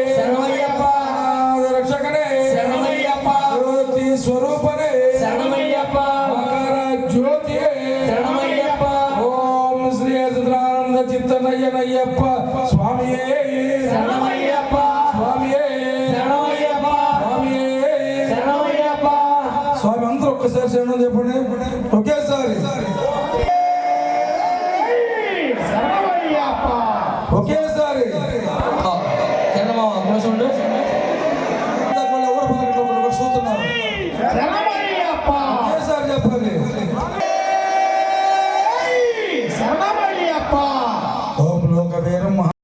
శరణమయ్యప్ప రక్షకనే శరణమయ్యప్ప జ్యోతి స్వరూపనే శరణమయ్యప్ప మకర జ్యోతి శరణమయ్యప్ప ఓం శ్రీ సదానంద చిత్తనయ్యనయ్యప్ప స్వామియే శరణమయ్యప్ప స్వామియే శరణమయ్యప్ప శరణమయ్యప్ప స్వామి అందరూ ఒక్కసారి శరణం చెప్పండి ఒకేసారి శరణమయ్యప్ప ఒకేసారి కూర్చోండు ఎవరు చూస్తున్నారు శరణమయ్యప్ప ఒకేసారి చెప్పాలి